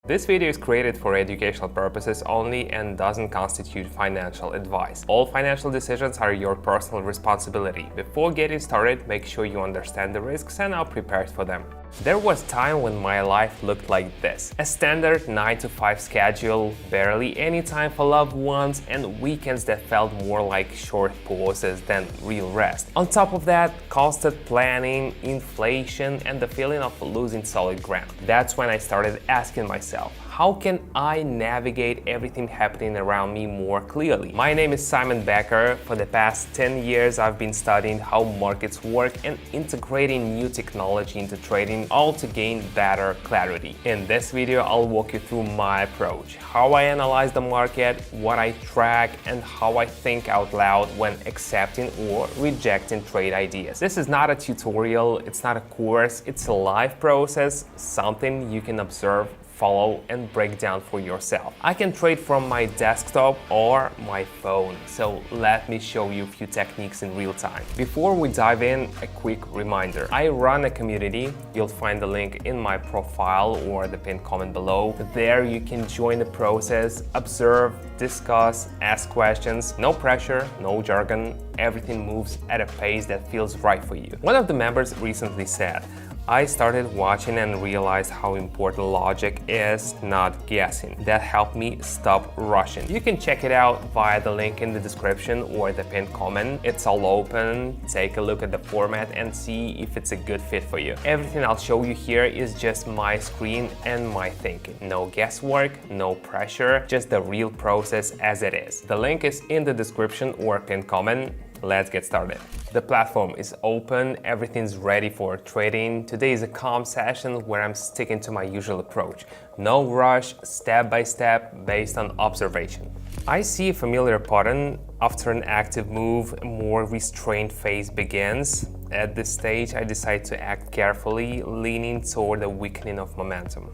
This video is created for educational purposes only and doesn't constitute financial advice. All financial decisions are your personal responsibility. Before getting started, make sure you understand the risks and are prepared for them. There was time when my life looked like this. A standard 9-to-5 schedule, barely any time for loved ones, and weekends that felt more like short pauses than real rest. On top of that, constant planning, inflation, and the feeling of losing solid ground. That's when I started asking myself, how can I navigate everything happening around me more clearly? My name is Simon Becker. For the past 10 years, I've been studying how markets work and integrating new technology into trading, all to gain better clarity. In this video, I'll walk you through my approach, how I analyze the market, what I track, and how I think out loud when accepting or rejecting trade ideas. This is not a tutorial, it's not a course, it's a live process, something you can observe, follow, and break down for yourself. I can trade from my desktop or my phone, so let me show you a few techniques in real time. Before we dive in, a quick reminder. I run a community. You'll find the link in my profile or the pinned comment below. There you can join the process, observe, discuss, ask questions. No pressure, no jargon. Everything moves at a pace that feels right for you. One of the members recently said, I started watching and realized how important logic is, not guessing. That helped me stop rushing. You can check it out via the link in the description or the pinned comment. It's all open. Take a look at the format and see if it's a good fit for you. Everything I'll show you here is just my screen and my thinking. No guesswork, no pressure, just the real process as it is. The link is in the description or pinned comment. Let's get started. The platform is open, everything's ready for trading. Today is a calm session where I'm sticking to my usual approach. No rush, step by step, based on observation. I see a familiar pattern. After an active move, a more restrained phase begins. At this stage, I decide to act carefully, leaning toward a weakening of momentum.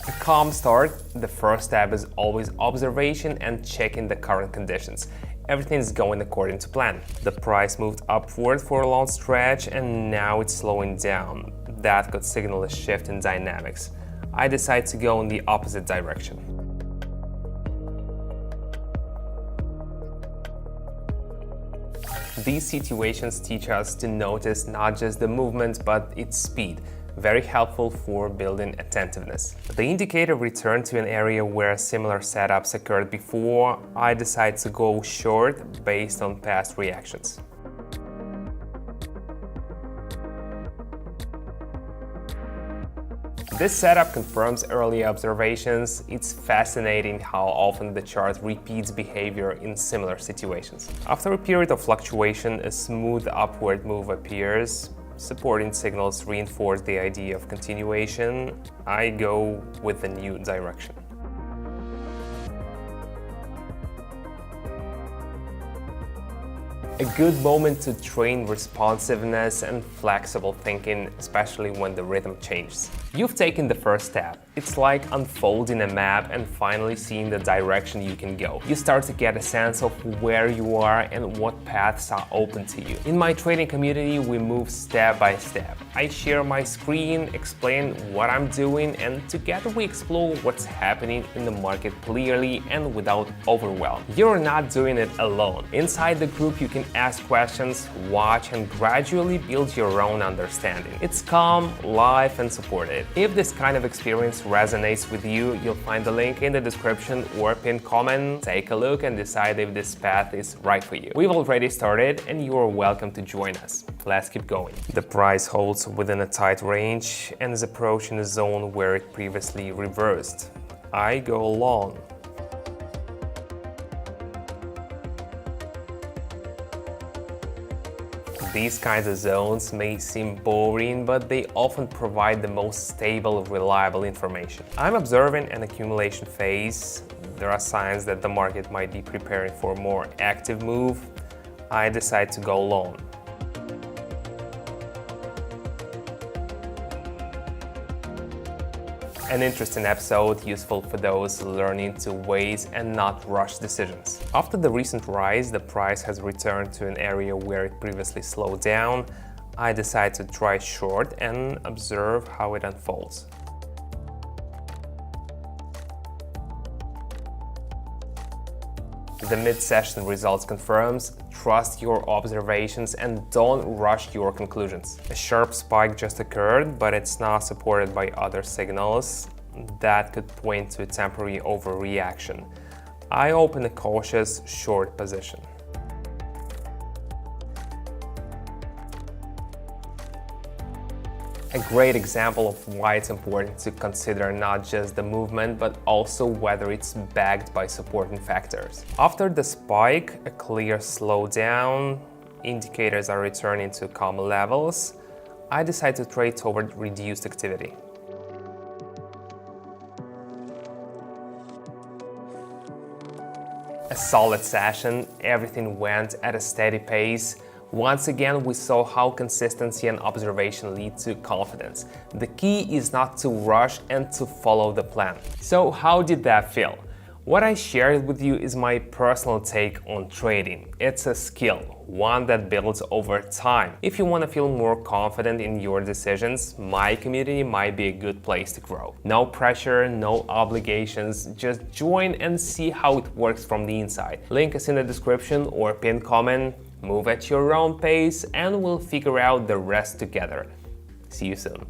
A calm start. The first step is always observation and checking the current conditions. Everything's going according to plan. The price moved upward for a long stretch and now it's slowing down. That could signal a shift in dynamics. I decide to go in the opposite direction. These situations teach us to notice not just the movement but its speed. Very helpful for building attentiveness. The indicator returned to an area where similar setups occurred before. I decide to go short based on past reactions. This setup confirms early observations. It's fascinating how often the chart repeats behavior in similar situations. After a period of fluctuation, a smooth upward move appears. Supporting signals reinforce the idea of continuation. I go with the new direction. A good moment to train responsiveness and flexible thinking, especially when the rhythm changes. You've taken the first step. It's like unfolding a map and finally seeing the direction you can go. You start to get a sense of where you are and what paths are open to you. In my trading community, we move step by step. I share my screen, explain what I'm doing, and together we explore what's happening in the market clearly and without overwhelm. You're not doing it alone. Inside the group, you can ask questions, watch, and gradually build your own understanding. It's calm, live, and supported. If this kind of experience resonates with you, you'll find the link in the description or pinned comment. Take a look and decide if this path is right for you. We've already started and you are welcome to join us. Let's keep going. The price holds within a tight range and is approaching a zone where it previously reversed. I go long. These kinds of zones may seem boring, but they often provide the most stable, reliable information. I'm observing an accumulation phase. There are signs that the market might be preparing for a more active move. I decide to go long. An interesting episode, useful for those learning to wait and not rush decisions. After the recent rise, the price has returned to an area where it previously slowed down. I decide to try short and observe how it unfolds. The mid-session results confirms, trust your observations and don't rush your conclusions. A sharp spike just occurred, but it's not supported by other signals that could point to a temporary overreaction. I open a cautious short position. A great example of why it's important to consider not just the movement, but also whether it's backed by supporting factors. After the spike, a clear slowdown, indicators are returning to calm levels, I decide to trade toward reduced activity. A solid session, everything went at a steady pace. Once again, we saw how consistency and observation lead to confidence. The key is not to rush and to follow the plan. So how did that feel? What I shared with you is my personal take on trading. It's a skill, one that builds over time. If you want to feel more confident in your decisions, my community might be a good place to grow. No pressure, no obligations, just join and see how it works from the inside. Link is in the description or pinned comment. Move at your own pace and we'll figure out the rest together. See you soon.